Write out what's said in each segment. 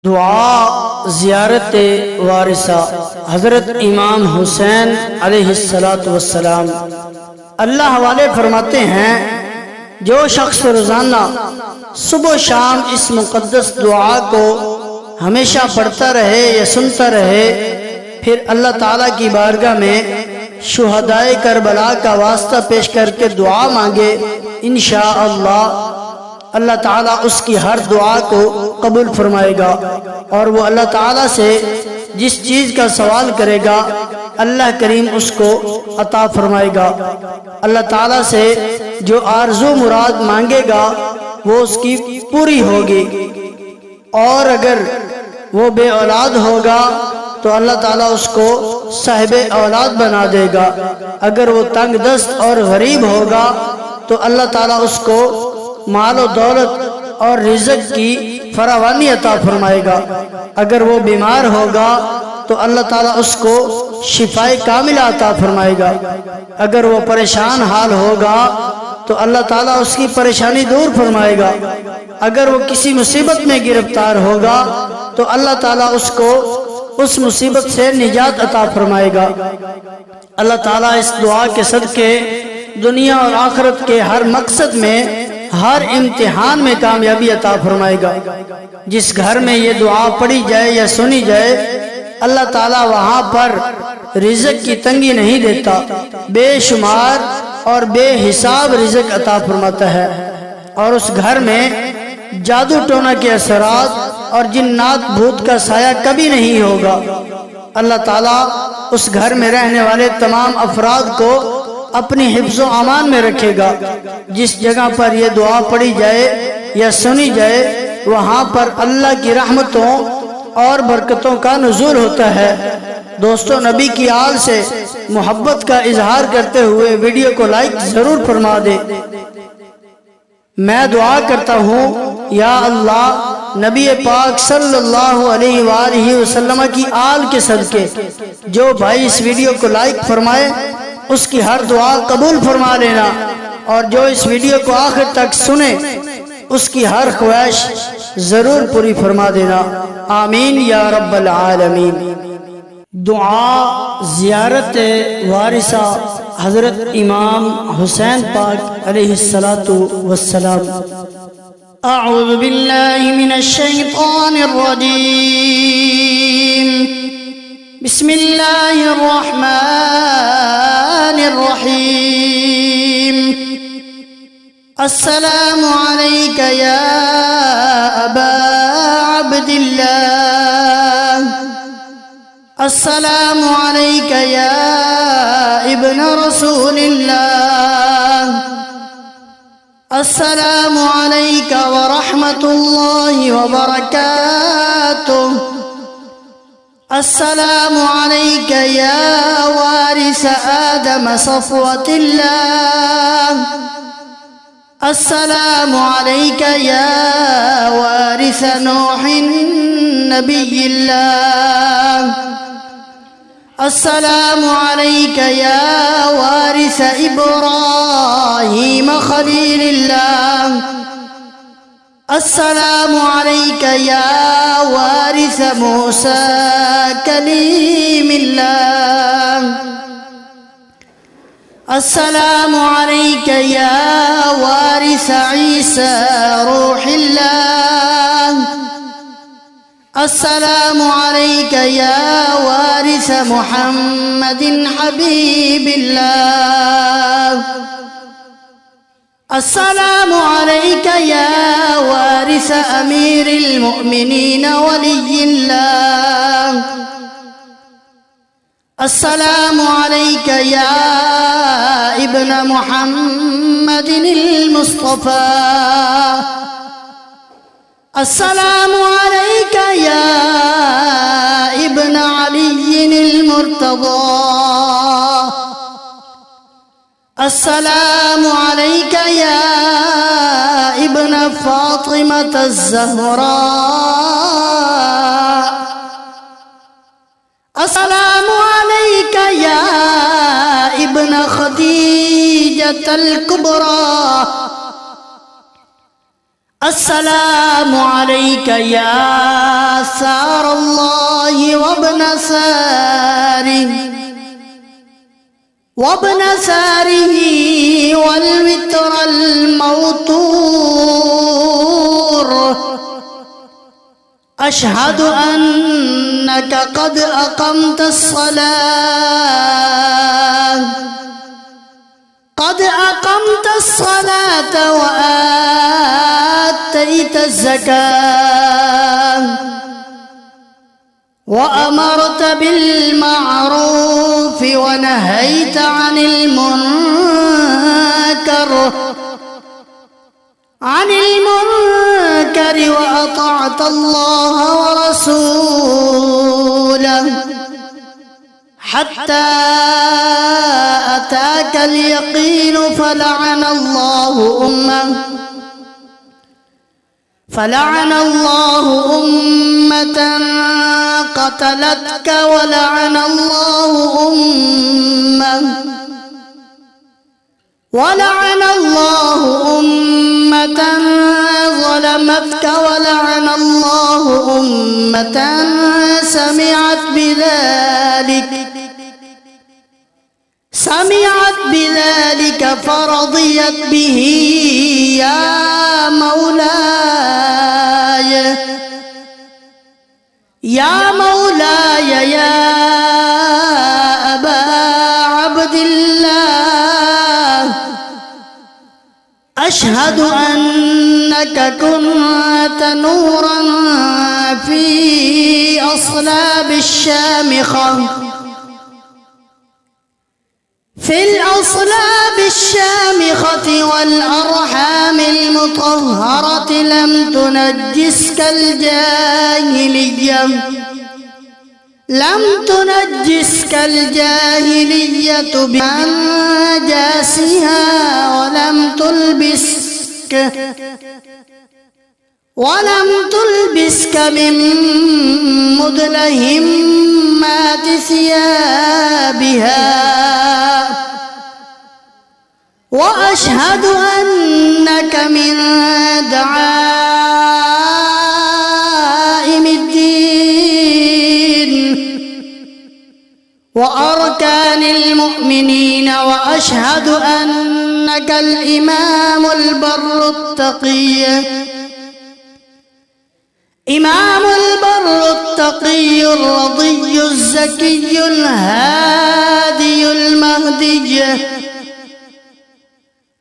دعا زیارت وارثہ حضرت امام حسین علیہ السلام۔ اللہ حوالے فرماتے ہیں جو شخص روزانہ صبح و شام اس مقدس دعا کو ہمیشہ پڑھتا رہے یا سنتا رہے، پھر اللہ تعالیٰ کی بارگاہ میں شہدائے کربلا کا واسطہ پیش کر کے دعا مانگے، انشاءاللہ اللہ تعالیٰ اس کی ہر دعا کو قبول فرمائے گا، اور وہ اللہ تعالیٰ سے جس چیز کا سوال کرے گا اللہ کریم اس کو عطا فرمائے گا۔ اللہ تعالیٰ سے جو آرزو مراد مانگے گا وہ اس کی پوری ہوگی، اور اگر وہ بے اولاد ہوگا تو اللہ تعالیٰ اس کو صاحب اولاد بنا دے گا، اگر وہ تنگ دست اور غریب ہوگا تو اللہ تعالیٰ اس کو مال و دولت اور رزق کی فراوانی عطا فرمائے گا، اگر وہ بیمار ہوگا تو اللہ تعالیٰ اس کو شفائے کاملہ عطا فرمائے گا، اگر وہ پریشان حال ہوگا تو اللہ تعالیٰ اس کی پریشانی دور فرمائے گا، اگر وہ کسی مصیبت میں گرفتار ہوگا تو اللہ تعالیٰ اس کو اس مصیبت سے نجات عطا فرمائے گا۔ اللہ تعالیٰ اس دعا کے صدقے دنیا اور آخرت کے ہر مقصد میں، ہر امتحان میں کامیابی عطا فرمائے گا۔ جس گھر میں یہ دعا پڑھی جائے یا سنی جائے اللہ تعالیٰ وہاں پر رزق کی تنگی نہیں دیتا، بے شمار اور بے حساب رزق عطا فرماتا ہے، اور اس گھر میں جادو ٹونا کے اثرات اور جنات بھوت کا سایہ کبھی نہیں ہوگا۔ اللہ تعالیٰ اس گھر میں رہنے والے تمام افراد کو اپنی حفظ و امان میں رکھے گا۔ جس جگہ پر یہ دعا پڑھی جائے یا سنی جائے وہاں پر اللہ کی رحمتوں اور برکتوں کا نزول ہوتا ہے۔ دوستو، نبی کی آل سے محبت کا اظہار کرتے ہوئے ویڈیو کو لائک ضرور فرما دے۔ میں دعا کرتا ہوں یا اللہ نبی پاک صلی اللہ علیہ وآلہ وسلم کی آل کے صدقے جو بھائی اس ویڈیو کو لائک فرمائے اس کی ہر دعا قبول فرما لینا، اور جو اس ویڈیو کو آخر تک سنے اس کی ہر خواہش ضرور پوری فرما دینا، آمین یا رب العالمین۔ دعا زیارت وارثہ حضرت امام حسین پاک علیہ السلام۔ اعوذ باللہ من الشیطان الرجیم، بسم اللہ الرحمن الرحیم۔ السلام علیک یا ابا عبداللہ، السلام علیک یا ابن رسول اللہ، السلام علیک ورحمۃ اللہ وبرکاتہ، السلام علیک یا وارث آدم صفوة اللہ، السلام علیک یا وارث نوح نبی اللہ، السلام علیک یا وارث ابراہیم خلیل اللہ، السلام علیک یا وارث موسیٰ کلیم اللہ، السلام علیک یا وارث عیسیٰ روح اللہ، السلام علیک یا وارث محمد حبیب اللہ، السلام علیک یا وارث امیر المؤمنین ولی اللہ، السلام علیک یا ابن محمد المصطفى، السلام علیک یا ابن علی المرتضى، السلام علیک یا ابن فاطمة الزہراء، السلام علیک یا ابن خدیجة الكبرى، السلام علیک یا وابن ثاره والوتر الموتور أشهد أنك قد أقمت الصلاة وآتيت الزكاة وأمرت بالمعروف ونهيت عن المنكر وأطعت الله ورسوله حتى أتاك اليقين فلعن الله أمة قتلتك ولعن الله أمة ظلمتك ولعن الله أمة سمعت بذلك فرضيت به. يا مولاي يا أبا عبد الله أشهد أنك كنت نورا في أصلاب الشامخة والأرحام المطهرة لم تنجسك الجاهلية بأنجاسها ولم تلبسك من مدلهمات ثيابها. وأشهد أنك من دعائم الدين وأركان المؤمنين. وأشهد أنك الإمام البر التقي الرضي الزكي الهادي المهدي.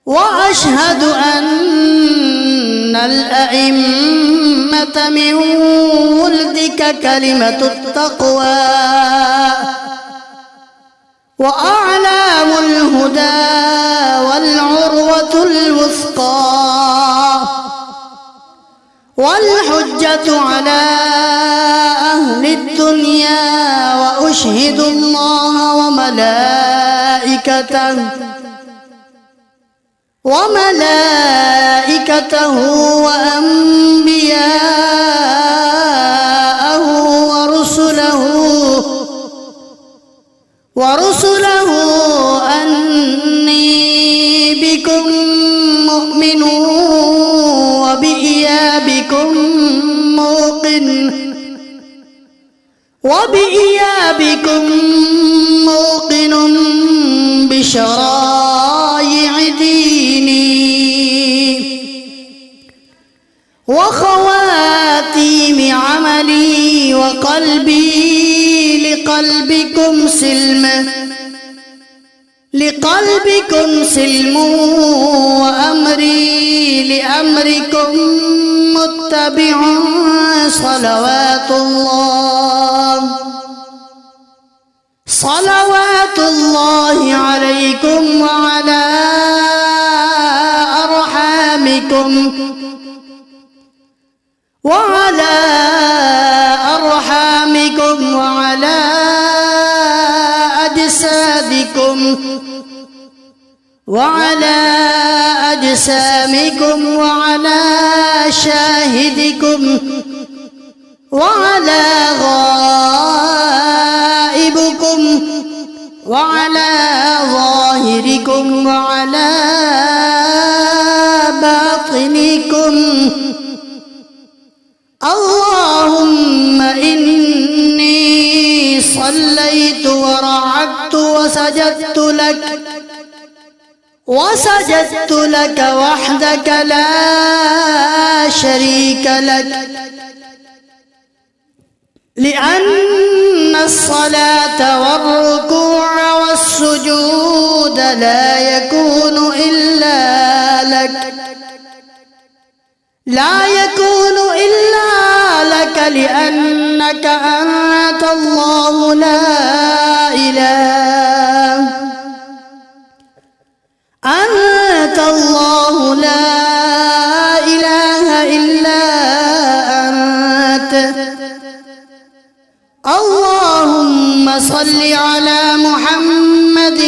وأشهد أن الأئمة من ولدك كلمة التقوى وأعلام الهدى والعروة الوثقى والحجة على أهل الدنيا. وأشهد الله وملائكته وأنبياءه ورسله أني بكم مؤمن وبإيابكم موقن بشرائع ديني وخواتيم عملي وقلبي لقلبكم سلم وأمري لأمركم متبع. صلوات الله عليكم وعلى أرحامكم وعلى أجسامكم وعلى شاهدكم وعلى غائبكم وعلى ظاهركم وعلى باطنكم. اللهم إني صليت ورعدت وسجدت لك وحدك لا شريك لك، لأن الصلاة والركوع والسجود لا يكون إلا لك، لأنك أنت الله لا إله إلا أنت. اللهم صل على محمد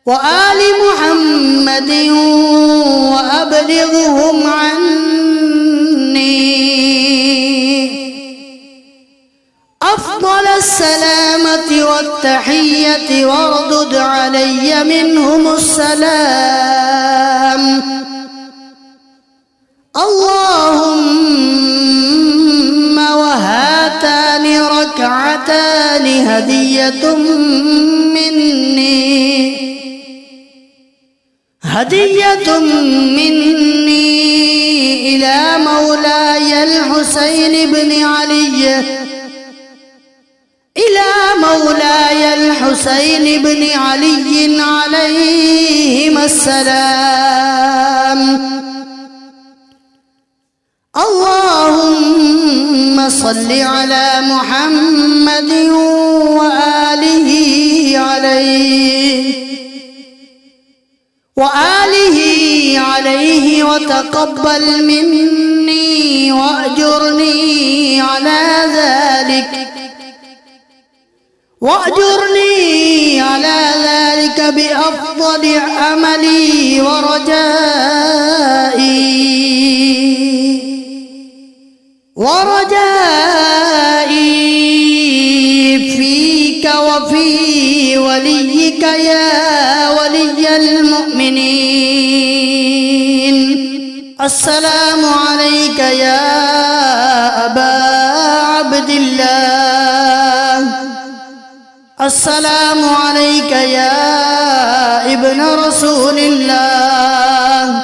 وآل محمد وأبلغهم عني أفضل السلامة والتحية، واردد علي منهم السلام. اللهم وهاتان ركعتان هدية مني إلى مولاي الحسين بن علي عليهما السلام. اللهم صل على محمد وآله عليه وتقبل مني وأجرني على ذلك بأفضل عملي ورجائي فيك وفي وليك يا ولي المؤمنين. السلام عليك يا أبا عبد الله، السلام عليك يا ابن رسول الله،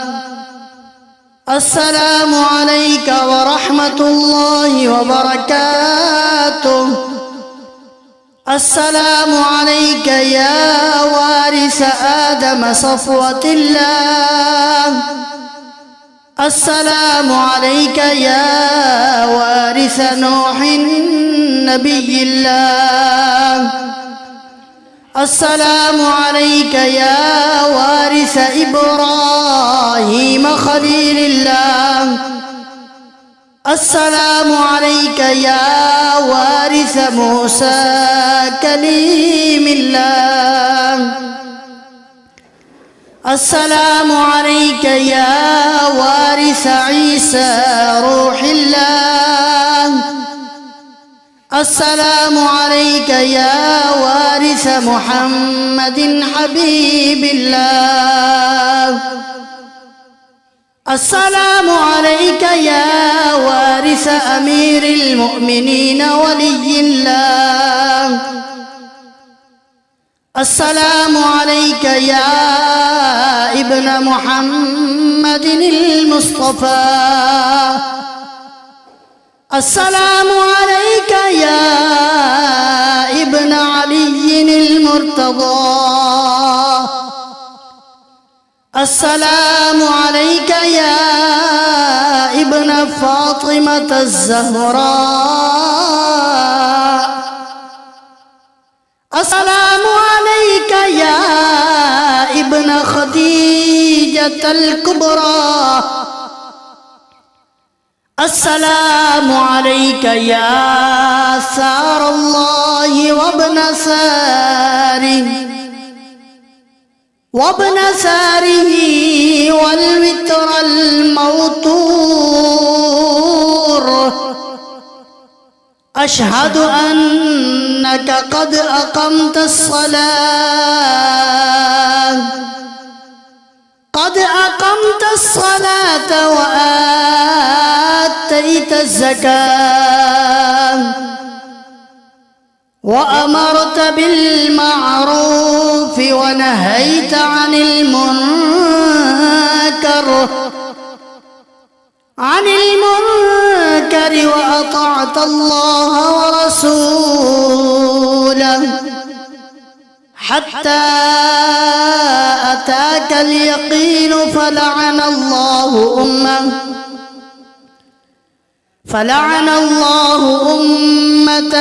السلام عليك ورحمة الله وبركاته. السلام عليك يا وارث آدم صفوة الله، السلام عليك يا وارث نوح نبي الله، السلام عليك يا وارث إبراهيم خليل الله، السلام عليك يا وارث موسى كليم الله، السلام عليك يا وارث عيسى روح الله، السلام عليك يا وارث محمد حبيب الله، السلام عليك يا وارث أمير المؤمنين ولي الله، السلام عليك يا ابن محمد المصطفى، السلام عليك يا ابن علي المرتضى، السلام عليك يا ابن فاطمة الزهراء، السلام عليك يا ابن خديجة الكبرى، السلام عليك يا سار الله وابن ساره والوتر الموتور. أشهد أنك قد أقمت الصلاة وآتيت الزكاة وأمرت بالمعروف ونهيت عن المنكر وأطعت الله ورسوله حتى أتاك اليقين فلعن الله أمة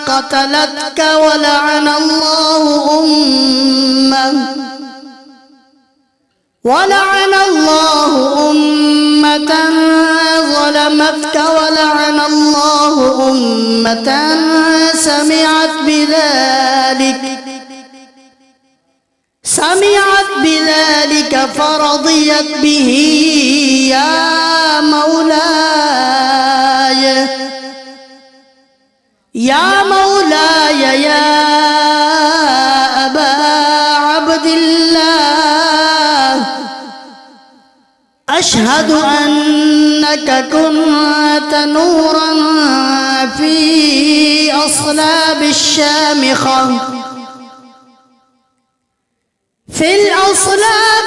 قتلتك ولعن الله أمة ظلمتك ولعن الله أمة سمعت بذلك فرضيت به. يا مولاي يا أبا عبد الله، أشهد أنك كنت نورا في أصلاب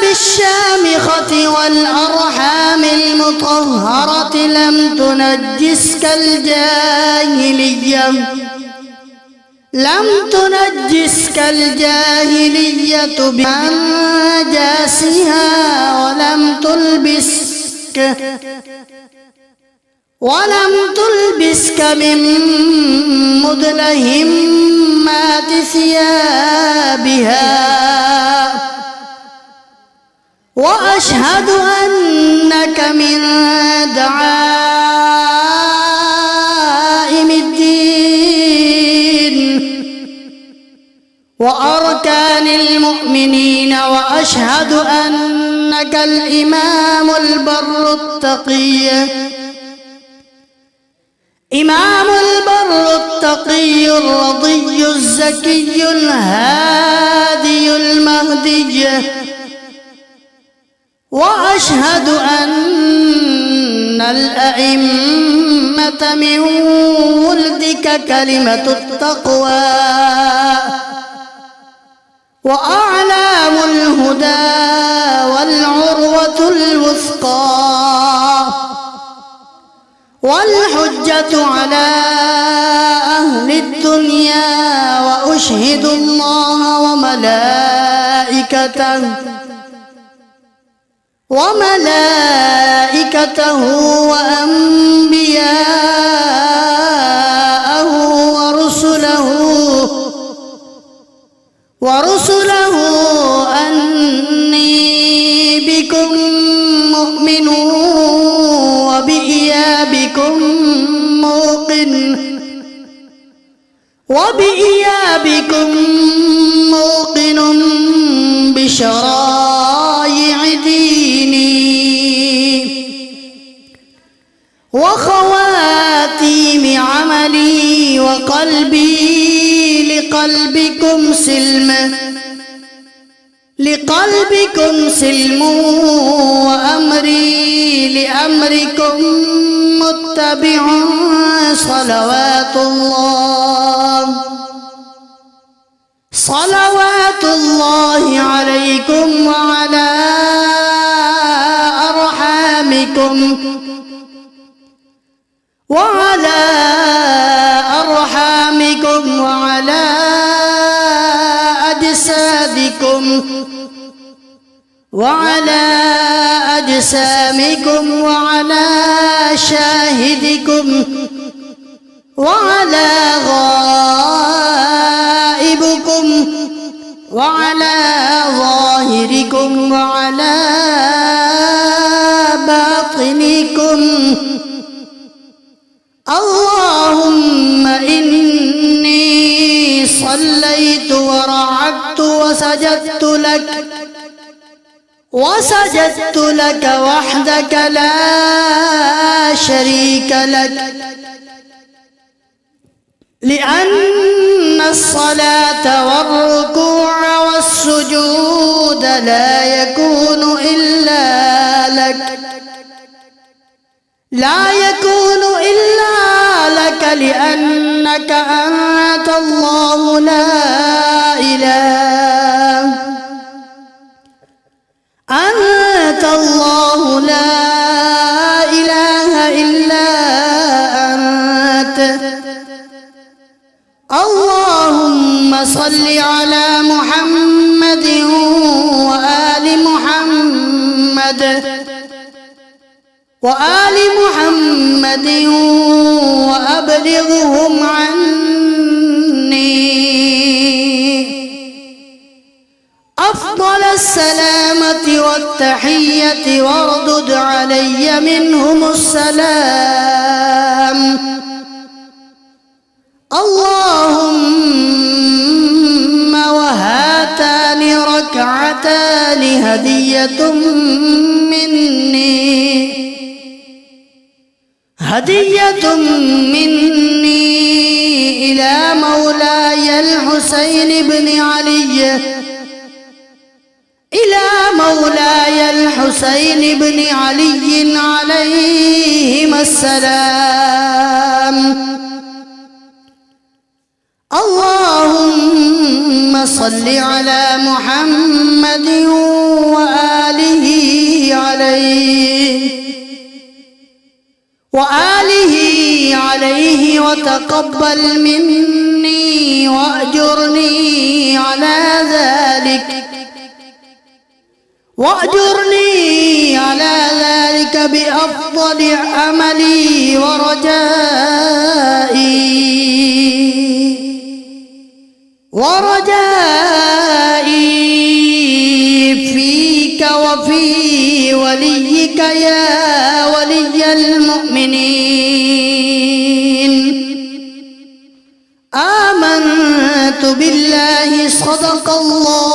الشامخة والأرحام المطهرة، لم تنجسك الجاهلية بأنجاسها، ولم تلبسك من مدلهمات ثيابها. وأشهد أنك من دعائم الدين وأركان المؤمنين، وأشهد أنك الإمام البر التقي الرضي الزكي الهادي المهدي. وأشهد أن الأئمة من ولدك كلمة التقوى وأعلام الهدى والعروة الوثقى، والحجة على أهل الدنيا. وأشهد الله وملائكته وأنبياءه ورسله أني بكم مؤمن وبإيابكم موقن بشرائع ديني وخواتيم عملي، وقلبي لقلبكم سلم وأمري لأمركم متبع. صلوات الله عليكم وعلى أرحامكم وعلى أجسامكم وعلى شاهدكم وعلى غائبكم وعلى ظاهركم وعلى باطنكم. اللهم إني صليت ورعدت وسجدت لك وحدك لا شريك لك، لأن الصلاة والركوع والسجود لا يكون إلا لك لأنك أنت الله لا إله إلا أنت. اللهم صل على محمد وآل محمد وأبلغهم عني أفضل السلامة والتحية واردد علي منهم السلام. اللهم وهاتان ركعتان هدية مني إلى مولاي الحسين بن علي عليهما السلام. اللهم صل على محمد وآله عليه وتقبل مني وأجرني على ذلك بأفضل عملي ورجائي فيك وفي وليك يا ولي المؤمنين. آمنت بالله صدق الله